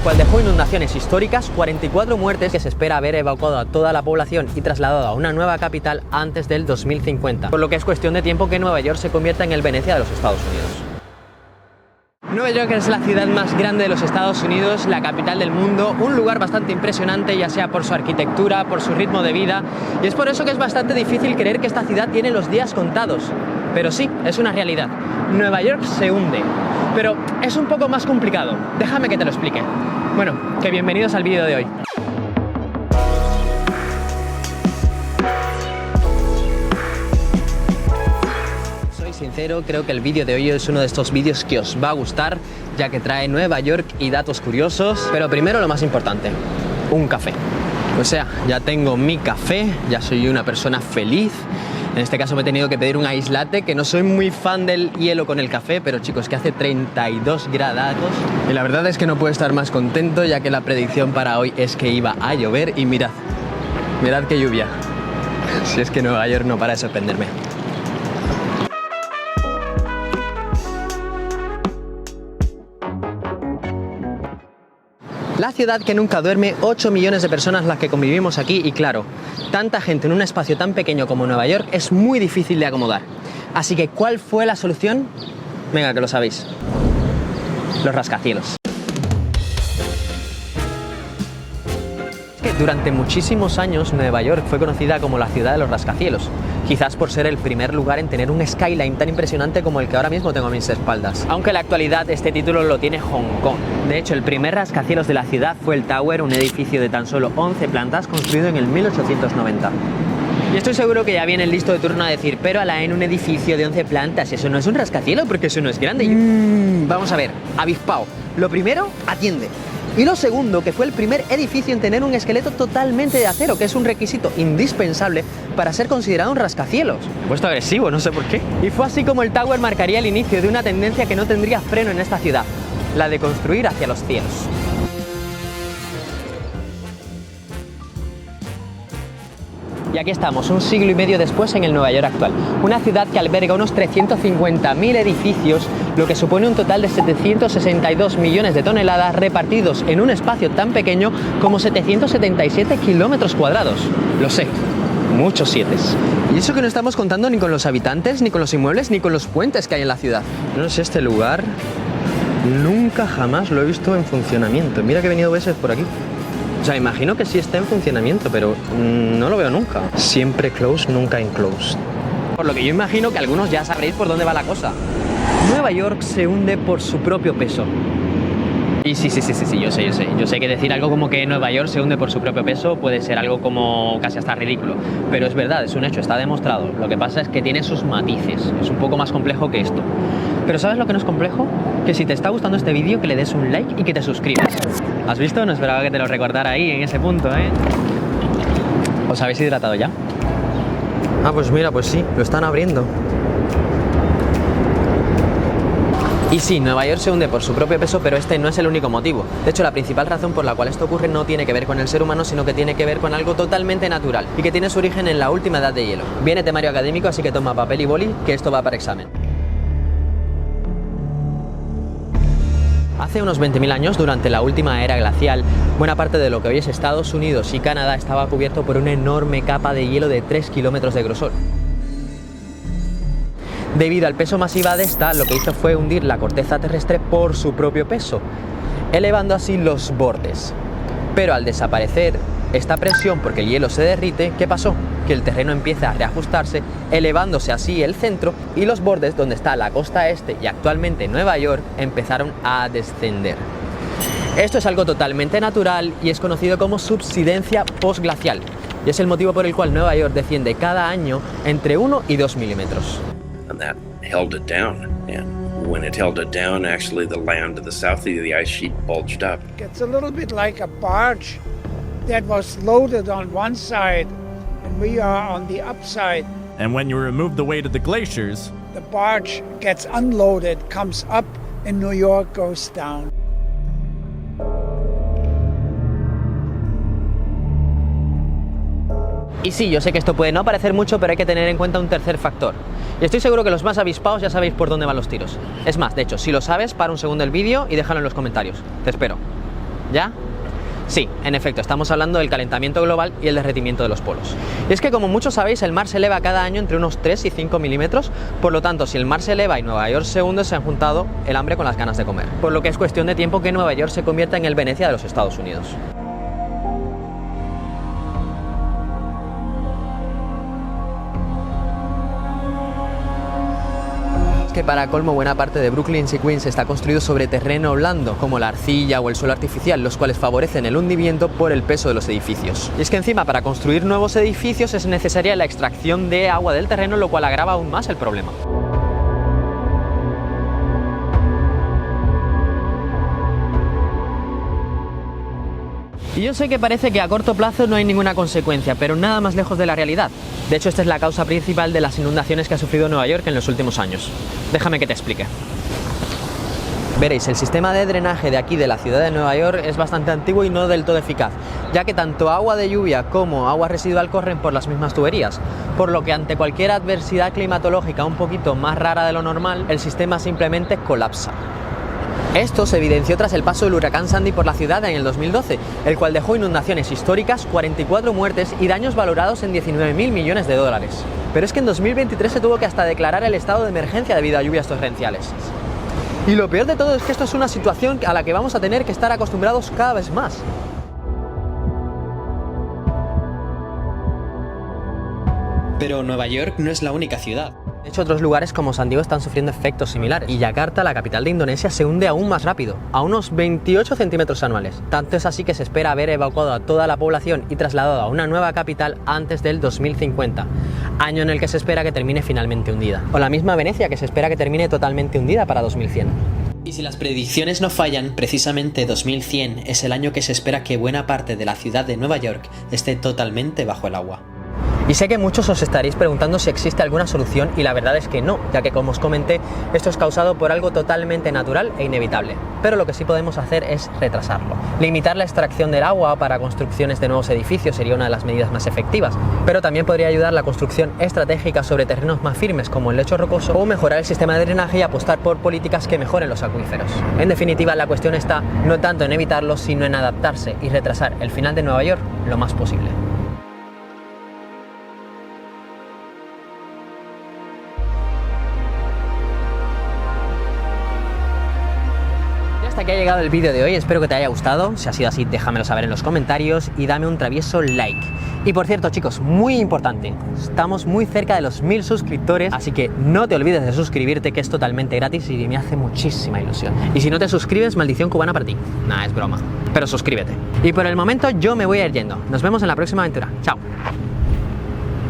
cual dejó inundaciones históricas, 44 muertes, que se espera haber evacuado a toda la población y trasladado a una nueva capital antes del 2050, por lo que es cuestión de tiempo que Nueva York se convierta en el Venecia de los Estados Unidos. Nueva York es la ciudad más grande de los Estados Unidos, la capital del mundo, un lugar bastante impresionante, ya sea por su arquitectura, por su ritmo de vida, y es por eso que es bastante difícil creer que esta ciudad tiene los días contados. Pero sí, es una realidad. Nueva York se hunde, pero es un poco más complicado. Déjame que te lo explique. Bueno, que bienvenidos al vídeo de hoy. Sincero, creo que el vídeo de hoy es uno de estos vídeos que os va a gustar, ya que trae Nueva York y datos curiosos. Pero primero lo más importante, un café. O sea, ya tengo mi café, ya soy una persona feliz. En este caso me he tenido que pedir un ice latte, que no soy muy fan del hielo con el café, pero chicos, que hace 32 grados. Y la verdad es que no puedo estar más contento, ya que la predicción para hoy es que iba a llover y mirad qué lluvia. Si es que Nueva York no para de sorprenderme. La ciudad que nunca duerme, 8 millones de personas las que convivimos aquí y claro, tanta gente en un espacio tan pequeño como Nueva York es muy difícil de acomodar. Así que, ¿cuál fue la solución? Venga, que lo sabéis. Los rascacielos. Durante muchísimos años Nueva York fue conocida como la ciudad de los rascacielos, quizás por ser el primer lugar en tener un skyline tan impresionante como el que ahora mismo tengo a mis espaldas. Aunque en la actualidad este título lo tiene Hong Kong. De hecho, el primer rascacielos de la ciudad fue el Tower, un edificio de tan solo 11 plantas construido en el 1890. Y estoy seguro que ya viene el listo de turno a decir, pero Alain, un edificio de 11 plantas, ¿eso no es un rascacielos? Porque eso no es grande. Vamos a ver, avispao. Lo primero, atiende. Y lo segundo, que fue el primer edificio en tener un esqueleto totalmente de acero, que es un requisito indispensable para ser considerado un rascacielos. Puesto agresivo, no sé por qué. Y fue así como el Tower marcaría el inicio de una tendencia que no tendría freno en esta ciudad, la de construir hacia los cielos. Y aquí estamos, un siglo y medio después en el Nueva York actual. Una ciudad que alberga unos 350.000 edificios, lo que supone un total de 762 millones de toneladas repartidos en un espacio tan pequeño como 777 kilómetros cuadrados. Lo sé, muchos sietes. Y eso que no estamos contando ni con los habitantes, ni con los inmuebles, ni con los puentes que hay en la ciudad. No sé, este lugar nunca jamás lo he visto en funcionamiento. Mira que he venido veces por aquí. O sea, imagino que sí está en funcionamiento, pero no lo veo nunca. Siempre closed, nunca enclosed. Por lo que yo imagino que algunos ya sabréis por dónde va la cosa. Nueva York se hunde por su propio peso. Y sí, yo sé que decir algo como que Nueva York se hunde por su propio peso puede ser algo como casi hasta ridículo. Pero es verdad, es un hecho, está demostrado. Lo que pasa es que tiene sus matices. Es un poco más complejo que esto. Pero ¿sabes lo que no es complejo? Que si te está gustando este vídeo, que le des un like y que te suscribas. ¿Has visto? No esperaba que te lo recordara ahí, en ese punto, ¿eh? ¿Os habéis hidratado ya? Ah, pues mira, pues sí, lo están abriendo. Y sí, Nueva York se hunde por su propio peso, pero este no es el único motivo. De hecho, la principal razón por la cual esto ocurre no tiene que ver con el ser humano, sino que tiene que ver con algo totalmente natural y que tiene su origen en la última edad de hielo. Viene temario académico, así que toma papel y boli, que esto va para examen. Hace unos 20.000 años, durante la última era glacial, buena parte de lo que hoy es Estados Unidos y Canadá estaba cubierto por una enorme capa de hielo de 3 kilómetros de grosor. Debido al peso masiva de esta, lo que hizo fue hundir la corteza terrestre por su propio peso, elevando así los bordes. Pero al desaparecer esta presión, porque el hielo se derrite, ¿qué pasó? Que el terreno empieza a reajustarse, elevándose así el centro, y los bordes, donde está la costa este y actualmente Nueva York, empezaron a descender. Esto es algo totalmente natural y es conocido como subsidencia postglacial, y es el motivo por el cual Nueva York desciende cada año entre 1 y 2 milímetros. And that held it down. And when it held it down, actually the land to the south of the ice sheet bulged up. It's a little bit like a barge that was loaded on one side and we are on the upside. And when you remove the weight of the glaciers, the barge gets unloaded, comes up, and New York goes down. Y sí, yo sé que esto puede no parecer mucho, pero hay que tener en cuenta un tercer factor. Y estoy seguro que los más avispados ya sabéis por dónde van los tiros. Es más, de hecho, si lo sabes, para un segundo el vídeo y déjalo en los comentarios. Te espero. ¿Ya? Sí, en efecto, estamos hablando del calentamiento global y el derretimiento de los polos. Y es que, como muchos sabéis, el mar se eleva cada año entre unos 3 y 5 milímetros, por lo tanto, si el mar se eleva y Nueva York se hunde, se han juntado el hambre con las ganas de comer. Por lo que es cuestión de tiempo que Nueva York se convierta en el Venecia de los Estados Unidos. Que para colmo buena parte de Brooklyn y Queens está construido sobre terreno blando, como la arcilla o el suelo artificial, los cuales favorecen el hundimiento por el peso de los edificios. Y es que encima para construir nuevos edificios es necesaria la extracción de agua del terreno, lo cual agrava aún más el problema. Y yo sé que parece que a corto plazo no hay ninguna consecuencia, pero nada más lejos de la realidad. De hecho, esta es la causa principal de las inundaciones que ha sufrido Nueva York en los últimos años. Déjame que te explique. Veréis, el sistema de drenaje de aquí de la ciudad de Nueva York es bastante antiguo y no del todo eficaz, ya que tanto agua de lluvia como agua residual corren por las mismas tuberías, por lo que ante cualquier adversidad climatológica un poquito más rara de lo normal, el sistema simplemente colapsa. Esto se evidenció tras el paso del huracán Sandy por la ciudad en el 2012, el cual dejó inundaciones históricas, 44 muertes y daños valorados en 19.000 millones de dólares. Pero es que en 2023 se tuvo que hasta declarar el estado de emergencia debido a lluvias torrenciales. Y lo peor de todo es que esto es una situación a la que vamos a tener que estar acostumbrados cada vez más. Pero Nueva York no es la única ciudad. De hecho, otros lugares como San Diego están sufriendo efectos similares. Y Yakarta, la capital de Indonesia, se hunde aún más rápido, a unos 28 centímetros anuales. Tanto es así que se espera haber evacuado a toda la población y trasladado a una nueva capital antes del 2050, año en el que se espera que termine finalmente hundida. O la misma Venecia, que se espera que termine totalmente hundida para 2100. Y si las predicciones no fallan, precisamente 2100 es el año que se espera que buena parte de la ciudad de Nueva York esté totalmente bajo el agua. Y sé que muchos os estaréis preguntando si existe alguna solución y la verdad es que no, ya que como os comenté, esto es causado por algo totalmente natural e inevitable. Pero lo que sí podemos hacer es retrasarlo. Limitar la extracción del agua para construcciones de nuevos edificios sería una de las medidas más efectivas, pero también podría ayudar la construcción estratégica sobre terrenos más firmes como el lecho rocoso o mejorar el sistema de drenaje y apostar por políticas que mejoren los acuíferos. En definitiva, la cuestión está no tanto en evitarlo, sino en adaptarse y retrasar el final de Nueva York lo más posible. Hasta aquí ha llegado el vídeo de hoy, espero que te haya gustado. Si ha sido así, déjamelo saber en los comentarios y dame un travieso like. Y por cierto, chicos, muy importante, estamos muy cerca de los 1000 suscriptores, así que no te olvides de suscribirte, que es totalmente gratis y me hace muchísima ilusión. Y si no te suscribes, maldición cubana para ti. Nah, es broma, pero suscríbete. Y por el momento yo me voy a ir yendo. Nos vemos en la próxima aventura. Chao.